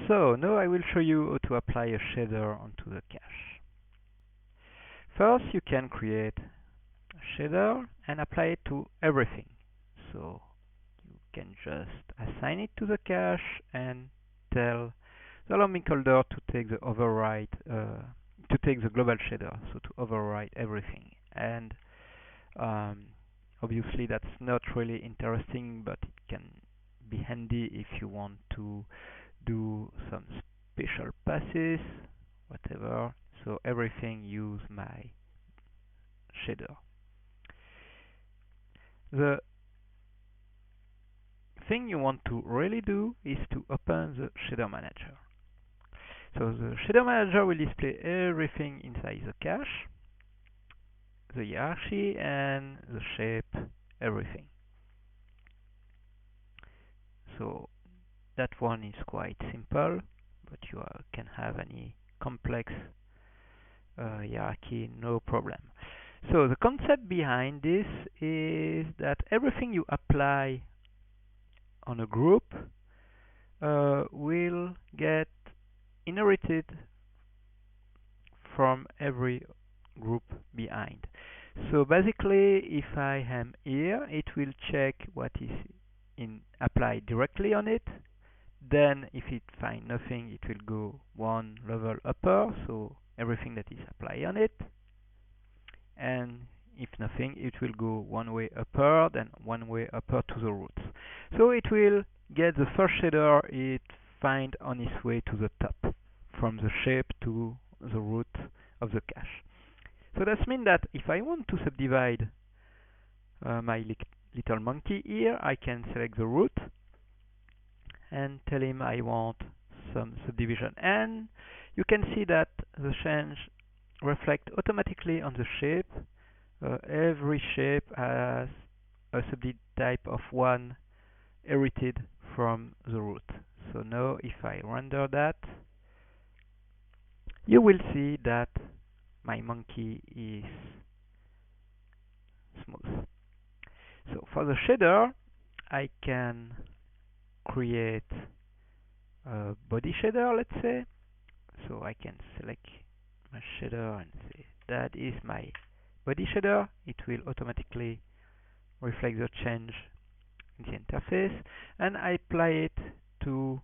So now I will show you how to apply a shader onto the cache. First, you can create a shader and apply it to everything. So you can just assign it to the cache and tell the Alembic holder to take the to take the global shader, so to override everything. And obviously that's not really interesting, but it can be handy if you want to do some special passes, whatever. So everything use my shader. The thing you want to really do is to open the shader manager. So the shader manager will display everything inside the cache, the hierarchy and the shape, everything. So that one is quite simple, but you can have any complex hierarchy, no problem. So the concept behind this is that everything you apply on a group will get inherited from every group behind. So basically, if I am here, it will check what is applied directly on it. Then if it finds nothing, it will go one level upper, so everything that is applied on it. And if nothing, it will go one way upper, then one way upper to the roots. So it will get the first shader it finds on its way to the top, from the shape to the root of the cache. So that means that if I want to subdivide my little monkey here, I can select the root and tell him I want some subdivision. And you can see that the change reflects automatically on the shape. Every shape has a subtype of one inherited from the root. So now if I render that, you will see that my monkey is smooth. So for the shader, I can create a body shader, let's say. So I can select my shader and say that is my body shader. It will automatically reflect the change in the interface, and I apply it to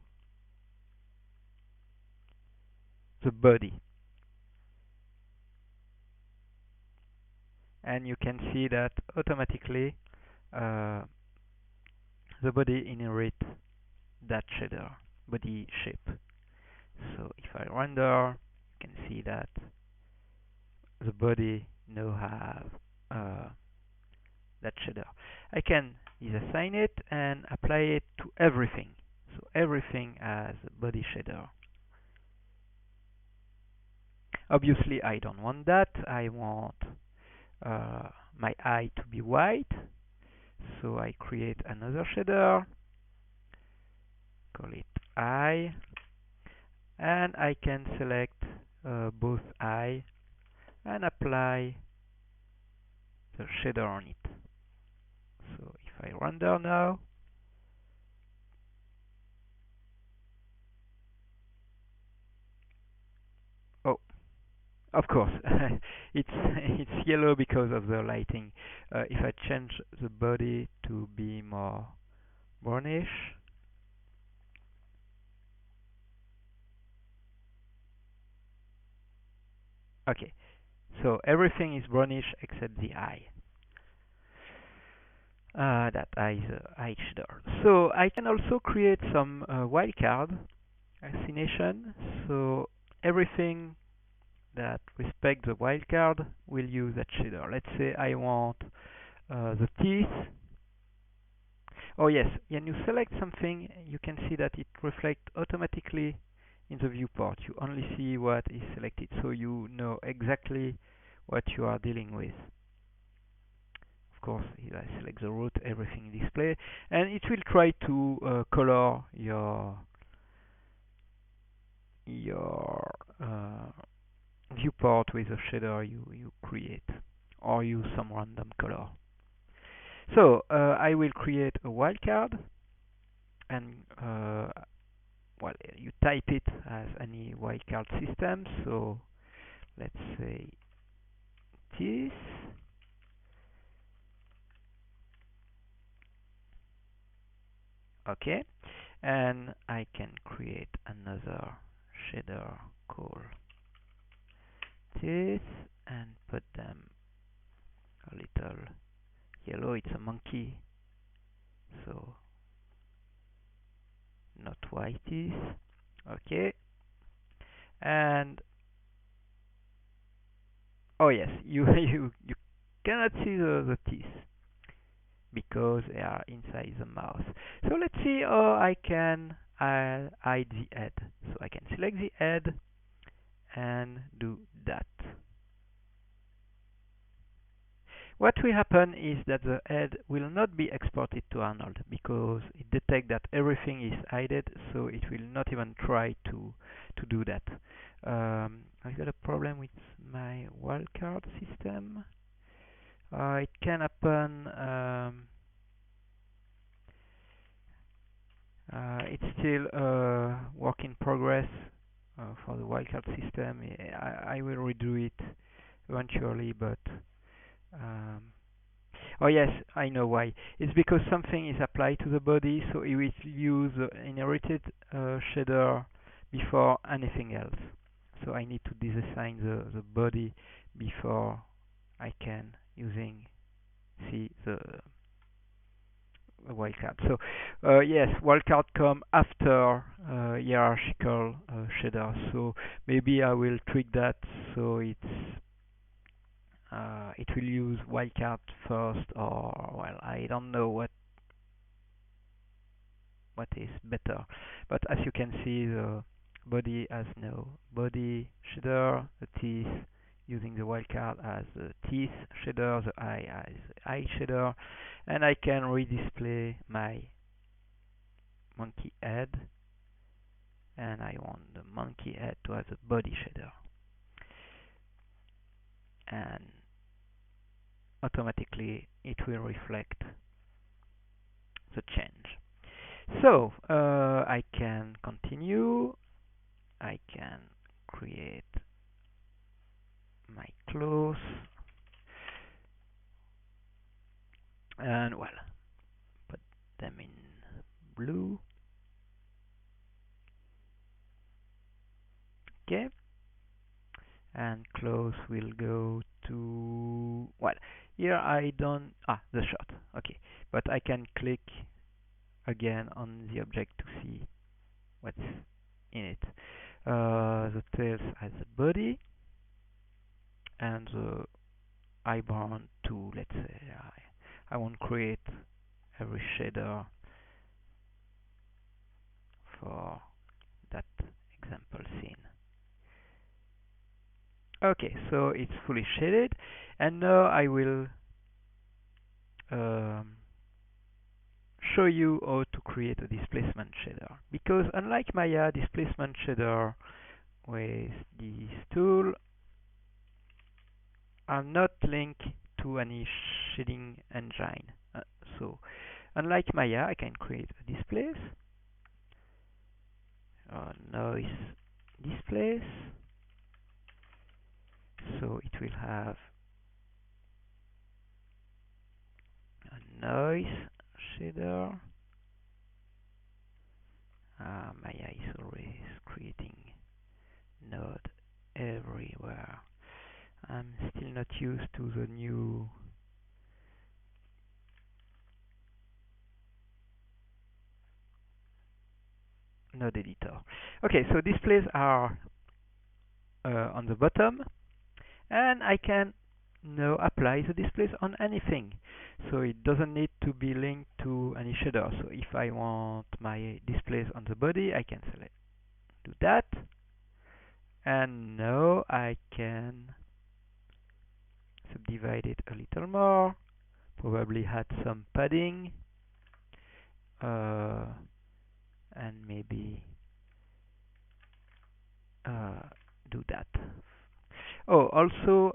the body. And you can see that automatically the body inherits that shader, body shape. So if I render, you can see that the body now have that shader. I can assign it and apply it to everything. So everything has a body shader. Obviously, I don't want that. I want my eye to be white. So I create another shader, call it eye, and I can select both eye and apply the shader on it. So if I render now, oh, of course, it's yellow because of the lighting. If I change the body to be more brownish, okay, so everything is brownish except the eye. That eye is eye shader. So I can also create some wildcard assignation. So everything that respects the wildcard will use that shader. Let's say I want the teeth. Oh yes, when you select something, you can see that it reflects automatically in the viewport. You only see what is selected, so you know exactly what you are dealing with. Of course, if I select the root, everything display, and it will try to color your viewport with a shader you create, or use some random color. So I will create a wildcard, and well, you type it as any wildcard system. So let's say this. Okay, and I can create another shader called this and put them a little yellow. It's a monkey, so not whitey. Okay, and oh yes, you cannot see the teeth because they are inside the mouth. So let's see how I can hide the head. So I can select the head and do that. What will happen is that the head will not be exported to Arnold because it detects that everything is hidden, so it will not even try to do that. I've got a problem with my wildcard system. It can happen. It's still a work in progress for the wildcard system. I will redo it eventually, but um, oh yes, I know why. It's because something is applied to the body, so it will use the inherited shader before anything else. So I need to disassign the body before I can using see the wildcard. So yes, wildcard come after hierarchical shader. So maybe I will tweak that so it will use wildcard first, or well, I don't know what is better. But as you can see, the body has no body shader, the teeth using the wildcard as the teeth shader, the eye as the eye shader, and I can redisplay my monkey head, and I want the monkey head to have the body shader, and automatically it will reflect the change. So I can continue. I can create my clothes, and well, put them in blue. Okay, and clothes will go to, well, here I don't, the shot. Okay, but I can click again on the object to see what's in it. The tails has a body, and the eyebrow to, let's say, I won't create every shader for that example scene. Okay, so it's fully shaded, and now I will show you how to create a displacement shader. Because unlike Maya displacement shader with this tool, I'm not linked to any shading engine. So unlike Maya, I can create a displace, noise displace. So it will have a noise shader. Maya is always creating node everywhere. I'm still not used to the new node editor. Okay, so displays are on the bottom, and I can now apply the displays on anything. So it doesn't need to be linked to any shader. So if I want my displays on the body, I can select, do that, and now I can subdivide it a little more, probably add some padding, and maybe do that. Oh, also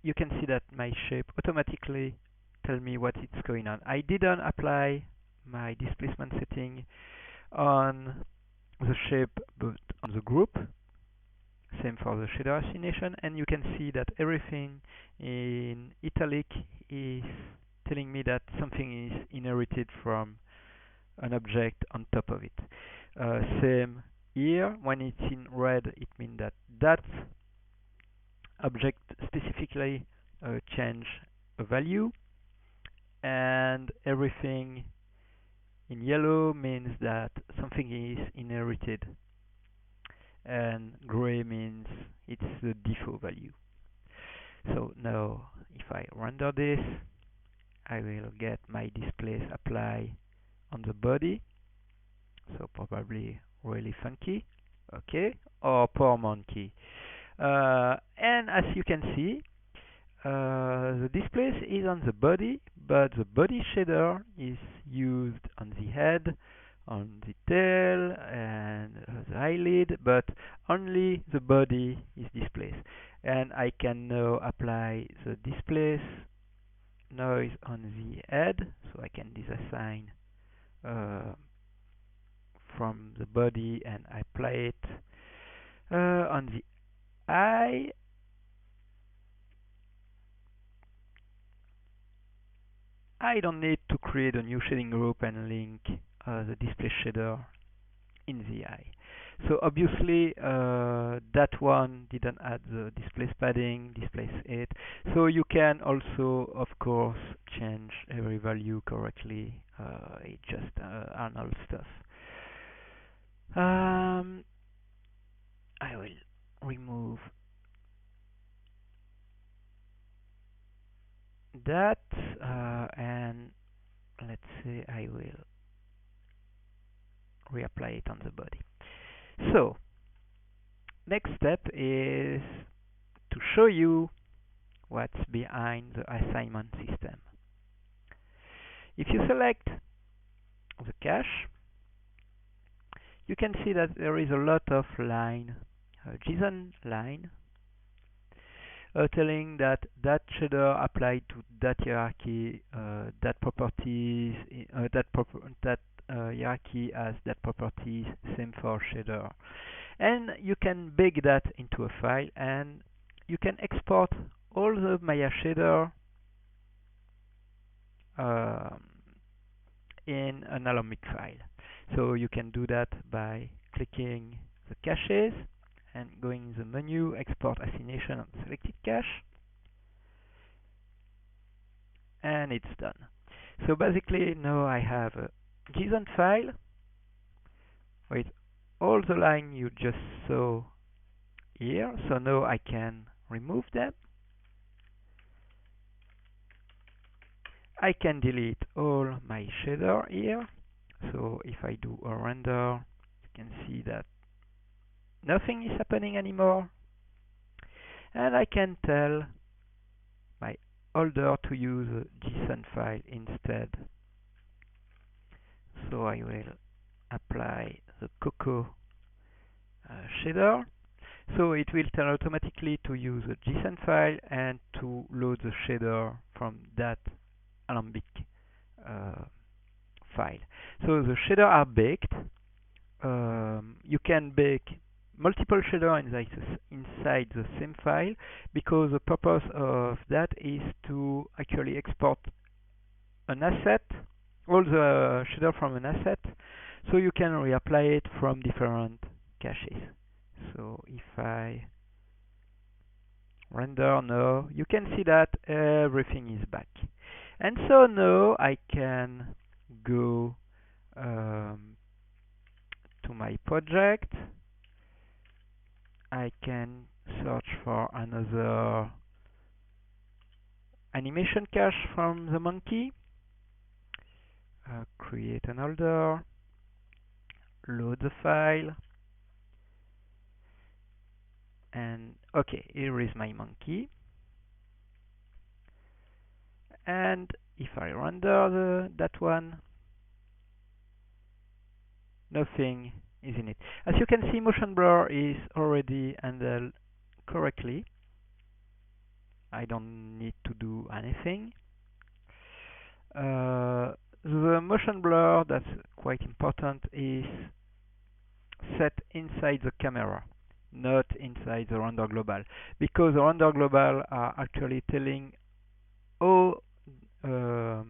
you can see that my shape automatically tell me what is going on. I didn't apply my displacement setting on the shape but on the group. Same for the shader assignation, and you can see that everything in italic is telling me that something is inherited from an object on top of it. Same here, when it's in red, it means that that object specifically change a value, and everything in yellow means that something is inherited, and gray means it's the default value. So now if I render this, I will get my displace apply on the body, so probably really funky, okay, or poor monkey. And as you can see, the displace is on the body, but the body shader is used on the head, on the tail, and the eyelid, but only the body is displaced. And I can now apply the displace noise on the head, so I can disassign from the body and apply it on the eye. I don't need to create a new shading group and link the display shader in the eye. So obviously that one didn't add the displace padding, displace it. So you can also, of course, change every value correctly. It's just Arnold stuff. I will remove that, and let's say I will reapply it on the body. So next step is to show you what's behind the assignment system. If you select the cache, you can see that there is a lot of line, JSON line, telling that that shader applied to that hierarchy, that properties, that hierarchy has that properties, same for shader. And you can bake that into a file, and you can export all the Maya shader in an Alembic file. So you can do that by clicking the caches and going in the menu, export assignation on selected cache, and it's done. So basically now I have a JSON file with all the lines you just saw here. So now I can remove them. I can delete all my shader here. So if I do a render, you can see that nothing is happening anymore. And I can tell my holder to use a JSON file instead. So I will apply the Coco shader. So it will tell automatically to use a JSON file and to load the shader from that Alembic file. So the shader are baked. You can bake multiple shader inside the same file, because the purpose of that is to actually export an asset, all the shader from an asset, so you can reapply it from different caches. So if I render now, you can see that everything is back. And so now I can go to my project. I can search for another animation cache from the monkey, create an holder, load the file, and okay, here is my monkey. And if I render that one, nothing is in it. As you can see, motion blur is already handled correctly. I don't need to do anything. The motion blur, that's quite important, is inside the camera, not inside the render global, because the render global are actually telling how M2A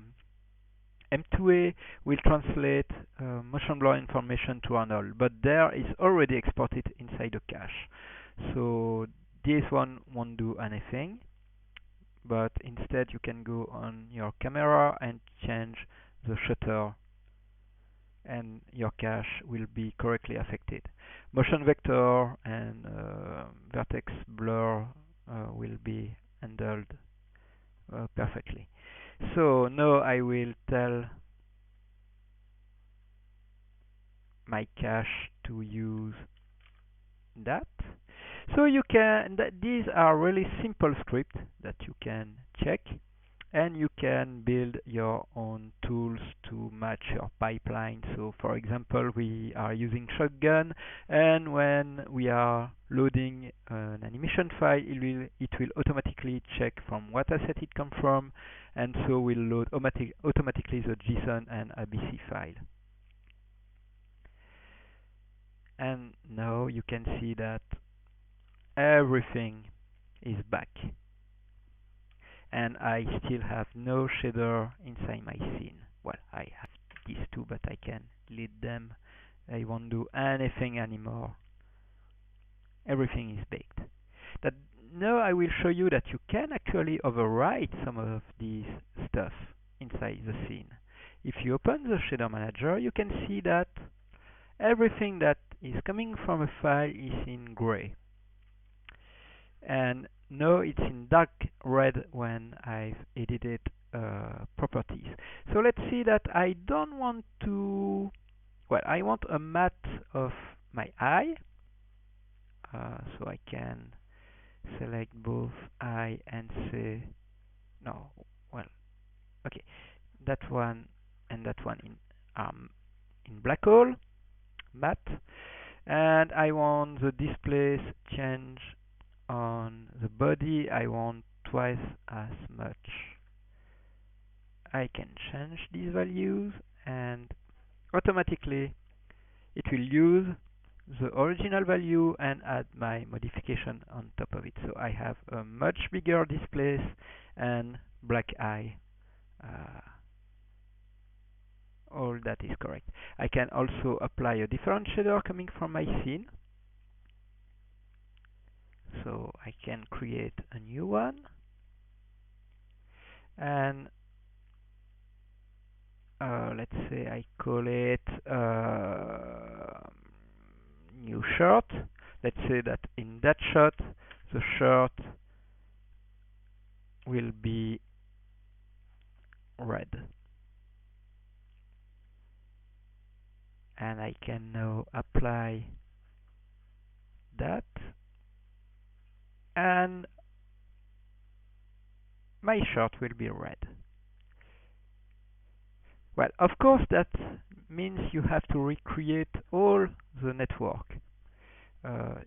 will translate motion blur information to Arnold, but there is already exported inside the cache. So this one won't do anything, but instead you can go on your camera and change the shutter, and your cache will be correctly affected. Motion vector and vertex blur will be handled perfectly. So now I will tell my cache to use that. So you can, these are really simple scripts that you can check, and you can build your own tools to match your pipeline. So for example, we are using Shotgun, and when we are loading an animation file, it will automatically check from what asset it comes from, and so will load automatically the JSON and ABC file. And now you can see that everything is back, and I still have no shader inside my scene. Well, I have these two, but I can delete them. I won't do anything anymore. Everything is baked. That now I will show you that you can actually overwrite some of these stuff inside the scene. If you open the shader manager, you can see that everything that is coming from a file is in gray, and now it's in dark red when I've edited properties. So let's see that I don't want to, well, I want a matte of my eye, so I can select both eye and say, no, well, okay, that one and that one in black hole, matte, and I want the displace change on the body. I want twice as much. I can change these values, and automatically it will use the original value and add my modification on top of it. So I have a much bigger displace and black eye. All that is correct. I can also apply a different shader coming from my scene. So I can create a new one, and let's say I call it new shirt. Let's say that in that shot, the shirt will be red. And I can now apply that, and my shirt will be red. Well, of course, that means you have to recreate all the network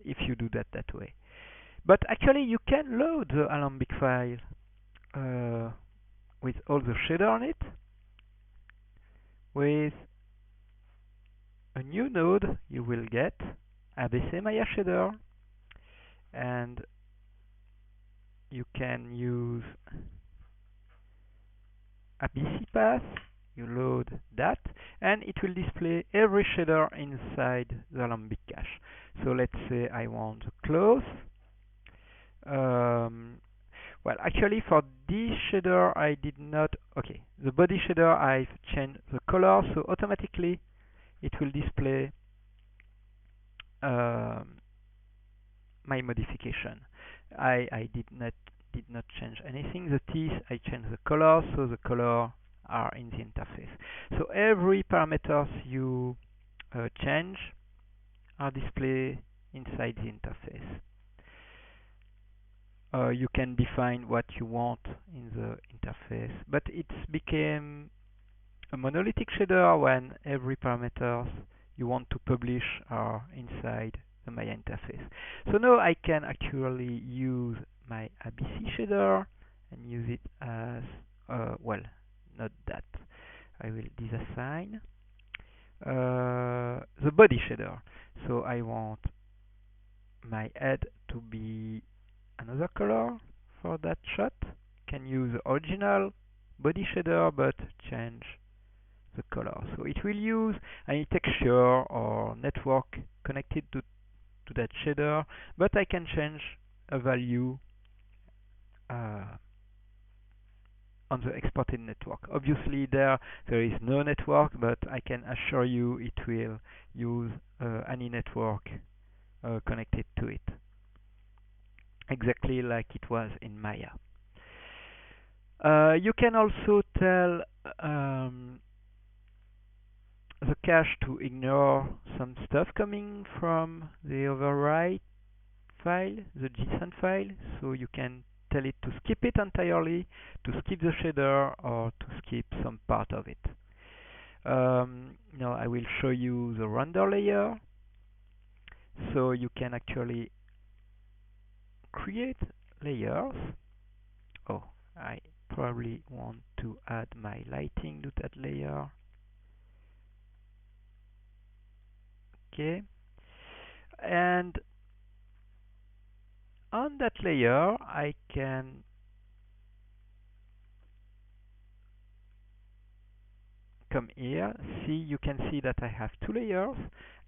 if you do that way. But actually, you can load the Alembic file with all the shader on it, with a new node you will get ABC Maya shader, and you can use ABC path. You load that, and it will display every shader inside the Alembic cache. So let's say I want the clothes. Well, actually, for this shader, I did not. Okay, the body shader, I've changed the color, so automatically it will display my modification. I did not change anything. The teeth, I changed the color, so the color are in the interface. So every parameters you change are displayed inside the interface. You can define what you want in the interface, but it's became a monolithic shader when every parameters you want to publish are inside the Maya interface. So now I can actually use my ABC shader and use it as well, not that. I will disassign. the body shader. So I want my head to be another color for that shot. Can use the original body shader but change the color. So it will use any texture or network connected to that shader, but I can change a value uh, on the exported network. Obviously there is no network, but I can assure you it will use any network connected to it, exactly like it was in Maya. You can also tell the cache to ignore some stuff coming from the override file, the JSON file, so you can tell it to skip it entirely, to skip the shader, or to skip some part of it. Now I will show you the render layer, so you can actually create layers. Oh, I probably want to add my lighting to that layer. Okay, and on that layer I can come here. You can see that I have two layers,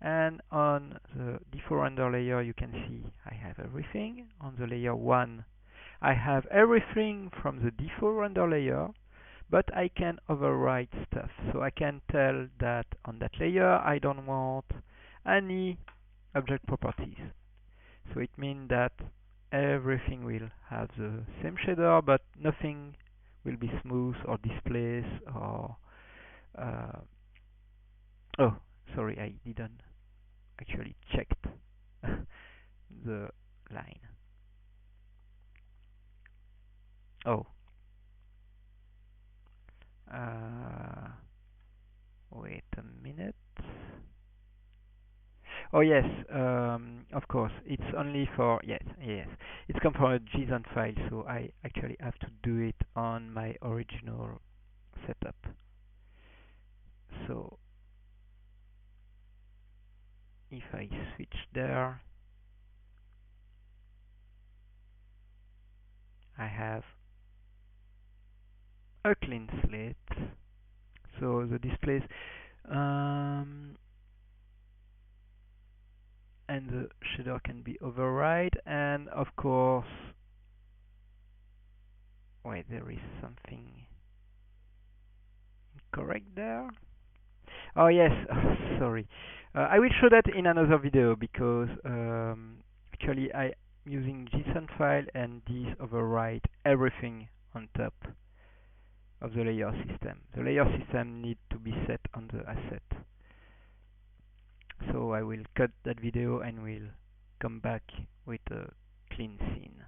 and on the default render layer you can see I have everything. On the layer 1 I have everything from the default render layer, but I can override stuff. So I can tell that on that layer I don't want any object properties. So it means that everything will have the same shader, but nothing will be smooth or displaced or uh, oh, sorry, I didn't actually checked the line. Oh, uh, wait a minute. Oh yes, of course, it's only for, yes, it's come from a JSON file, so I actually have to do it on my original setup. So if I switch there, I have a clean slate. So the displays and the shader can be override, and of course, wait, there is something incorrect there. Oh yes, sorry. I will show that in another video because actually I'm using JSON file and this override everything on top of the layer system. The layer system needs to be set on the asset. So I will cut that video and will come back with a clean scene.